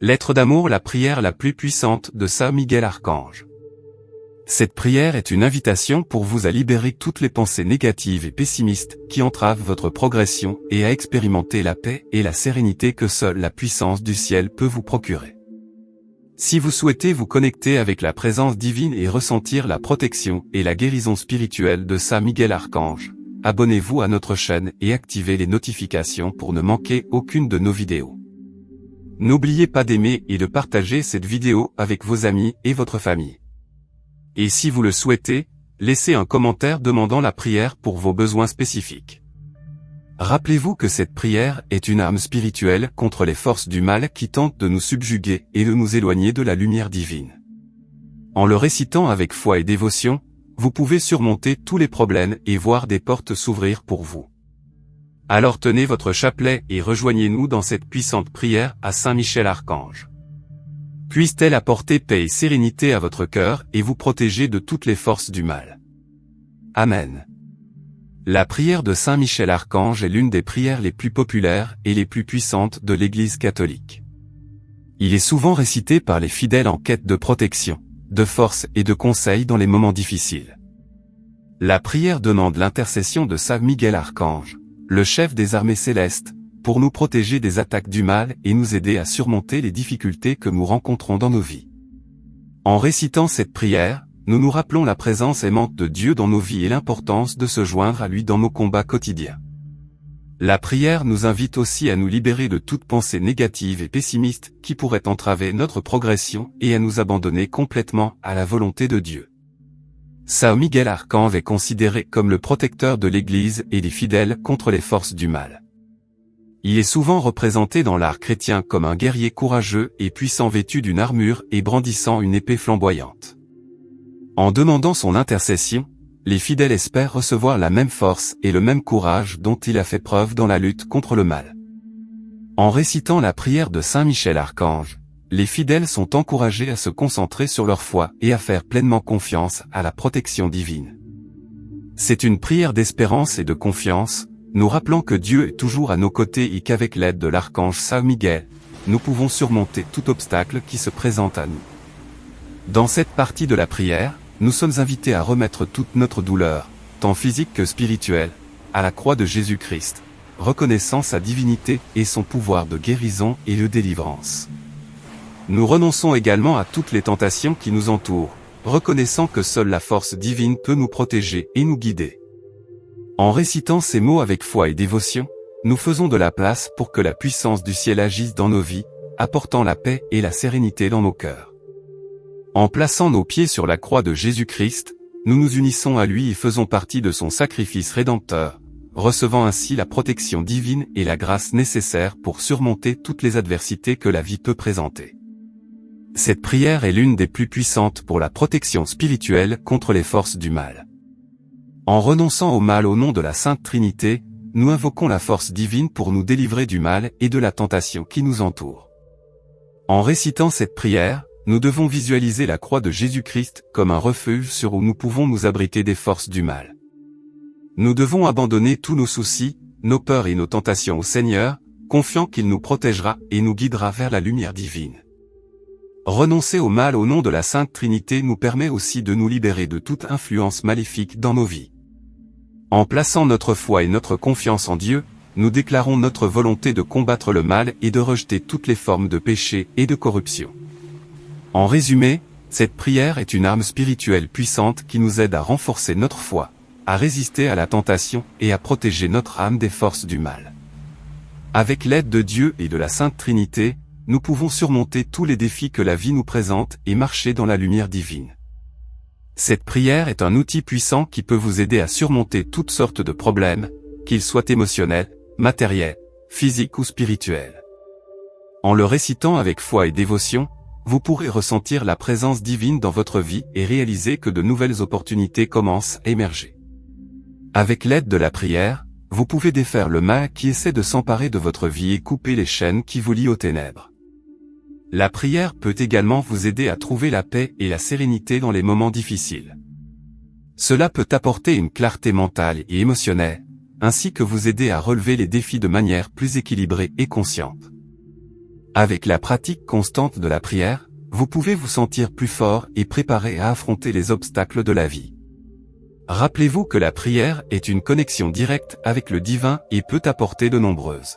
Lettre d'amour, la prière la plus puissante de Saint Miguel Archange. Cette prière est une invitation pour vous à libérer toutes les pensées négatives et pessimistes qui entravent votre progression et à expérimenter la paix et la sérénité que seule la puissance du ciel peut vous procurer. Si vous souhaitez vous connecter avec la présence divine et ressentir la protection et la guérison spirituelle de Saint Miguel Archange, abonnez-vous à notre chaîne et activez les notifications pour ne manquer aucune de nos vidéos. N'oubliez pas d'aimer et de partager cette vidéo avec vos amis et votre famille. Et si vous le souhaitez, laissez un commentaire demandant la prière pour vos besoins spécifiques. Rappelez-vous que cette prière est une arme spirituelle contre les forces du mal qui tentent de nous subjuguer et de nous éloigner de la lumière divine. En le récitant avec foi et dévotion, vous pouvez surmonter tous les problèmes et voir des portes s'ouvrir pour vous. Alors tenez votre chapelet et rejoignez-nous dans cette puissante prière à Saint Michel Archange. Puisse-t-elle apporter paix et sérénité à votre cœur et vous protéger de toutes les forces du mal. Amen. La prière de Saint Michel Archange est l'une des prières les plus populaires et les plus puissantes de l'Église catholique. Il est souvent récité par les fidèles en quête de protection, de force et de conseil dans les moments difficiles. La prière demande l'intercession de Saint Miguel Archange, le chef des armées célestes, pour nous protéger des attaques du mal et nous aider à surmonter les difficultés que nous rencontrons dans nos vies. En récitant cette prière, nous nous rappelons la présence aimante de Dieu dans nos vies et l'importance de se joindre à lui dans nos combats quotidiens. La prière nous invite aussi à nous libérer de toute pensée négative et pessimiste qui pourrait entraver notre progression et à nous abandonner complètement à la volonté de Dieu. Saint Miguel Archange est considéré comme le protecteur de l'Église et des fidèles contre les forces du mal. Il est souvent représenté dans l'art chrétien comme un guerrier courageux et puissant vêtu d'une armure et brandissant une épée flamboyante. En demandant son intercession, les fidèles espèrent recevoir la même force et le même courage dont il a fait preuve dans la lutte contre le mal. En récitant la prière de Saint Michel Archange, les fidèles sont encouragés à se concentrer sur leur foi et à faire pleinement confiance à la protection divine. C'est une prière d'espérance et de confiance, nous rappelant que Dieu est toujours à nos côtés et qu'avec l'aide de l'archange Saint Miguel, nous pouvons surmonter tout obstacle qui se présente à nous. Dans cette partie de la prière, nous sommes invités à remettre toute notre douleur, tant physique que spirituelle, à la croix de Jésus-Christ, reconnaissant sa divinité et son pouvoir de guérison et de délivrance. Nous renonçons également à toutes les tentations qui nous entourent, reconnaissant que seule la force divine peut nous protéger et nous guider. En récitant ces mots avec foi et dévotion, nous faisons de la place pour que la puissance du ciel agisse dans nos vies, apportant la paix et la sérénité dans nos cœurs. En plaçant nos pieds sur la croix de Jésus-Christ, nous nous unissons à lui et faisons partie de son sacrifice rédempteur, recevant ainsi la protection divine et la grâce nécessaire pour surmonter toutes les adversités que la vie peut présenter. Cette prière est l'une des plus puissantes pour la protection spirituelle contre les forces du mal. En renonçant au mal au nom de la Sainte Trinité, nous invoquons la force divine pour nous délivrer du mal et de la tentation qui nous entoure. En récitant cette prière, nous devons visualiser la croix de Jésus-Christ comme un refuge sur où nous pouvons nous abriter des forces du mal. Nous devons abandonner tous nos soucis, nos peurs et nos tentations au Seigneur, confiant qu'il nous protégera et nous guidera vers la lumière divine. Renoncer au mal au nom de la Sainte Trinité nous permet aussi de nous libérer de toute influence maléfique dans nos vies. En plaçant notre foi et notre confiance en Dieu, nous déclarons notre volonté de combattre le mal et de rejeter toutes les formes de péché et de corruption. En résumé, cette prière est une arme spirituelle puissante qui nous aide à renforcer notre foi, à résister à la tentation et à protéger notre âme des forces du mal. Avec l'aide de Dieu et de la Sainte Trinité, nous pouvons surmonter tous les défis que la vie nous présente et marcher dans la lumière divine. Cette prière est un outil puissant qui peut vous aider à surmonter toutes sortes de problèmes, qu'ils soient émotionnels, matériels, physiques ou spirituels. En le récitant avec foi et dévotion, vous pourrez ressentir la présence divine dans votre vie et réaliser que de nouvelles opportunités commencent à émerger. Avec l'aide de la prière, vous pouvez défaire le mal qui essaie de s'emparer de votre vie et couper les chaînes qui vous lient aux ténèbres. La prière peut également vous aider à trouver la paix et la sérénité dans les moments difficiles. Cela peut apporter une clarté mentale et émotionnelle, ainsi que vous aider à relever les défis de manière plus équilibrée et consciente. Avec la pratique constante de la prière, vous pouvez vous sentir plus fort et préparé à affronter les obstacles de la vie. Rappelez-vous que la prière est une connexion directe avec le divin et peut apporter de nombreuses